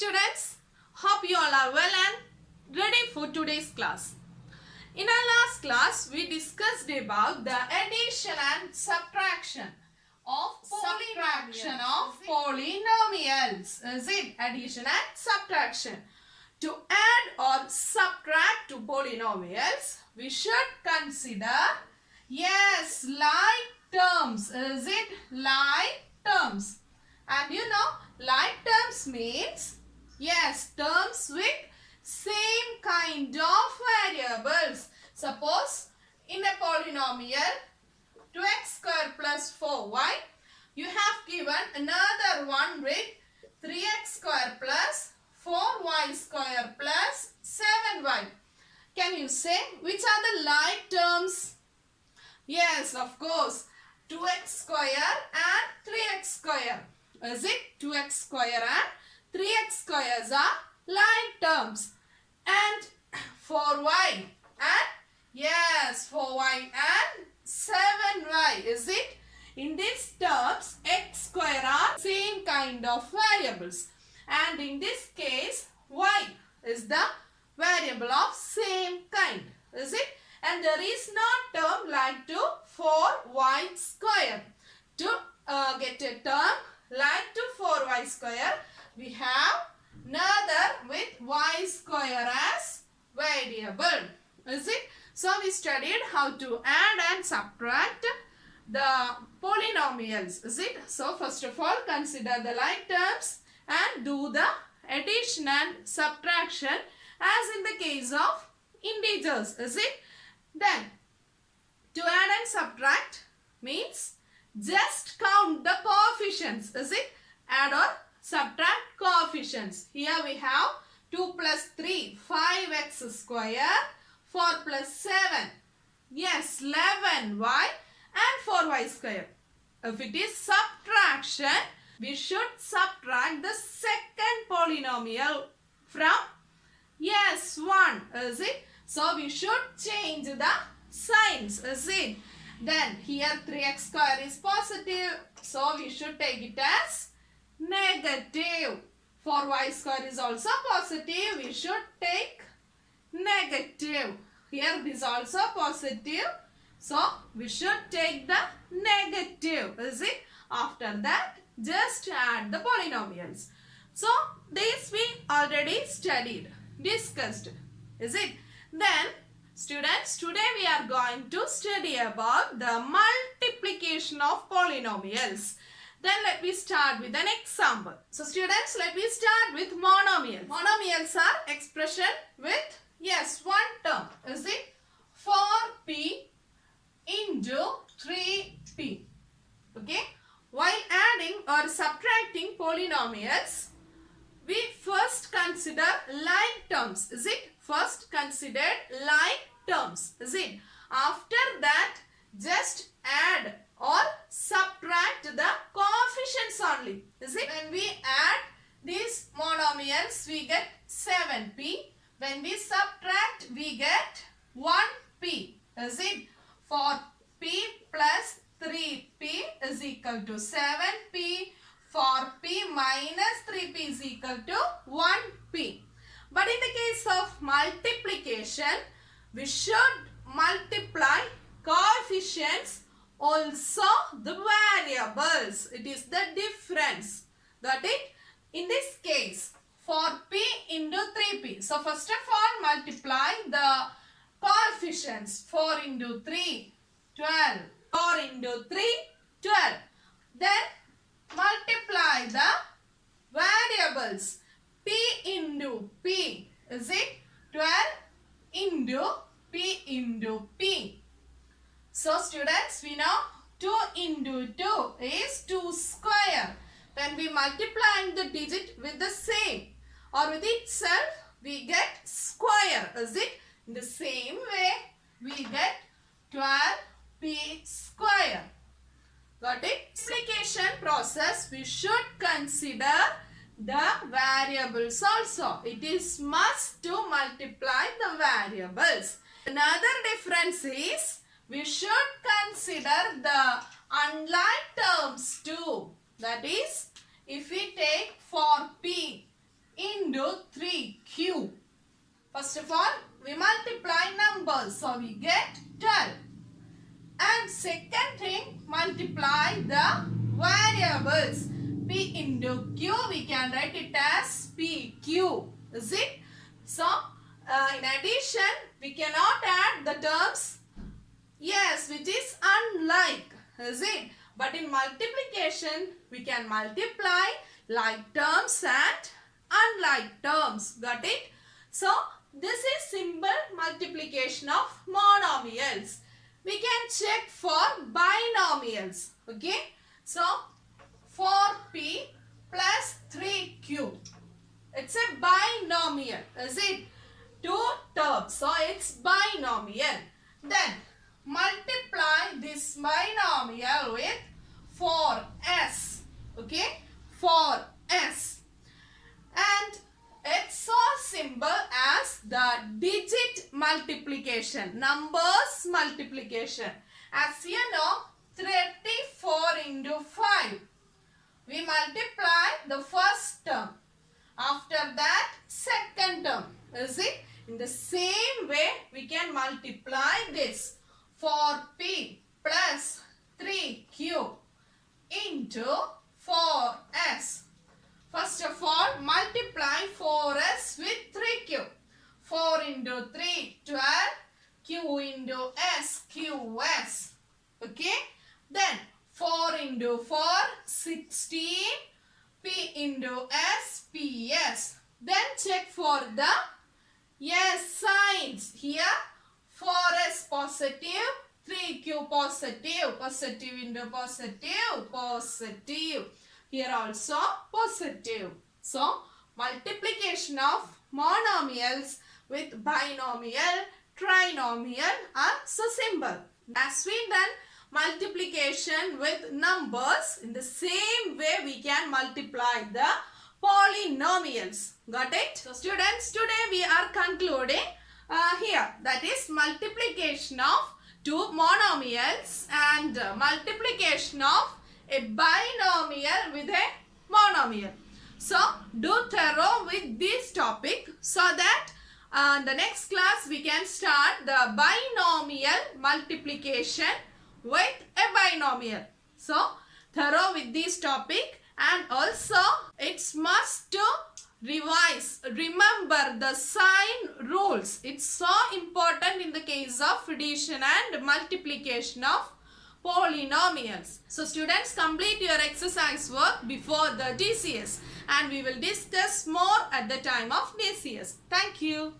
students, hope you all are well and ready for today's class. In our last class, we discussed about the addition and subtraction of polynomials. Is it addition and subtraction? To add or subtract to polynomials, we should consider, yes, like terms. Is it like terms? And you know, like terms means, yes, terms with same kind of variables. Suppose in a polynomial 2x square plus 4y, you have given another one with 3x square plus 4y square plus 7y. Can you say which are the like terms? Yes, of course, 2x square and 3x square. Is it 2x square and 3x squares are like terms? And 4y and, yes, 4y and 7y. Is it? In these terms, x square are same kind of variables. And in this case, y is the variable of same kind. Is it? And there is no term like to 4y square. To get a term like to 4y square, we have another with y square as variable. Is it? So we studied how to add and subtract the polynomials. Is it? So first of all, consider the like terms and do the addition and subtraction as in the case of integers. Is it? Then to add and subtract means just count the coefficients. Is it? Add or subtract coefficients. Here we have 2 plus 3, 5x square, 4 plus 7, yes, 11y and 4y square. If it is subtraction, we should subtract the second polynomial from, yes, 1. Is it? So we should change the signs. Is it? Then here 3x square is positive, so we should take it as negative. 4y square is also positive, we should take negative. Here this also positive, so we should take the negative. Is it? After that, just add the polynomials. So this we already studied, discussed. Is it? Then students, today we are going to study about the multiplication of polynomials. Then let me start with an example. So students, let me start with monomials. Monomials are expression with, yes, one term. Is it? 4p into 3p. Okay. While adding or subtracting polynomials, we first consider like terms. Is it? First consider like terms. Is it? After that, just add or subtract the coefficients only. Is it? When we add these monomials, we get 7p. When we subtract, we get 1p. Is it? For p plus 3p is equal to 7p. For p minus 3p is equal to 1p. But in the case of multiplication, we should multiply coefficients, also the variables. It is the difference. Got it? In this case, 4p into 3p. So first of all, multiply the coefficients. 4 into 3, 12. 4 into 3, 12. Then multiply the variables. P into P. Is it? 12 into P into P. So students, we know 2 into 2 is 2 square. When we multiply the digit with the same or with itself, we get square. Is it? In the same way, we get 12p square. Got it? Multiplication process, we should consider the variables also. It is must to multiply the variables. Another difference is we should consider the unlike terms too. That is, if we take 4p First of all, we multiply numbers. So we get 12. And second thing, multiply the variables. P into Q, we can write it as PQ. Is it? So, in addition, we cannot add the terms, yes, which is unlike. Is it? But in multiplication, we can multiply like terms and unlike terms. Got it? So, this is simple multiplication of monomials. We can check for binomials. Okay? So, 4p plus 3q. It's a binomial. Is it? Two terms. So, it's binomial. Then, multiply this binomial with 4s. Okay? 4s. And it's so simple as the digit multiplication, numbers multiplication. As you know, 34 into 5. We multiply the first term. After that, second term. Is it? In the same way, we can multiply this 4p plus 3q into 4s. First of all, multiply 4s with 3q. 4 into 3, 12. Q into s, qs. Okay? Then, 4 into 4, 16. P into s, ps. Then check for the yes signs. Here, 4s positive, 3q positive. Positive into positive, positive. Here also positive. So, multiplication of monomials with binomial, trinomial are so simple. As we done multiplication with numbers, in the same way we can multiply the polynomials. Got it? So, students, today we are concluding here. That is multiplication of two monomials and multiplication of a binomial with a monomial. So, do thorough with this topic so that in the next class we can start the binomial multiplication with a binomial. So, thorough with this topic, and also it's must to revise, remember the sign rules. It's so important in the case of addition and multiplication of polynomials. So students, complete your exercise work before the DCS, and we will discuss more at the time of DCS. Thank you.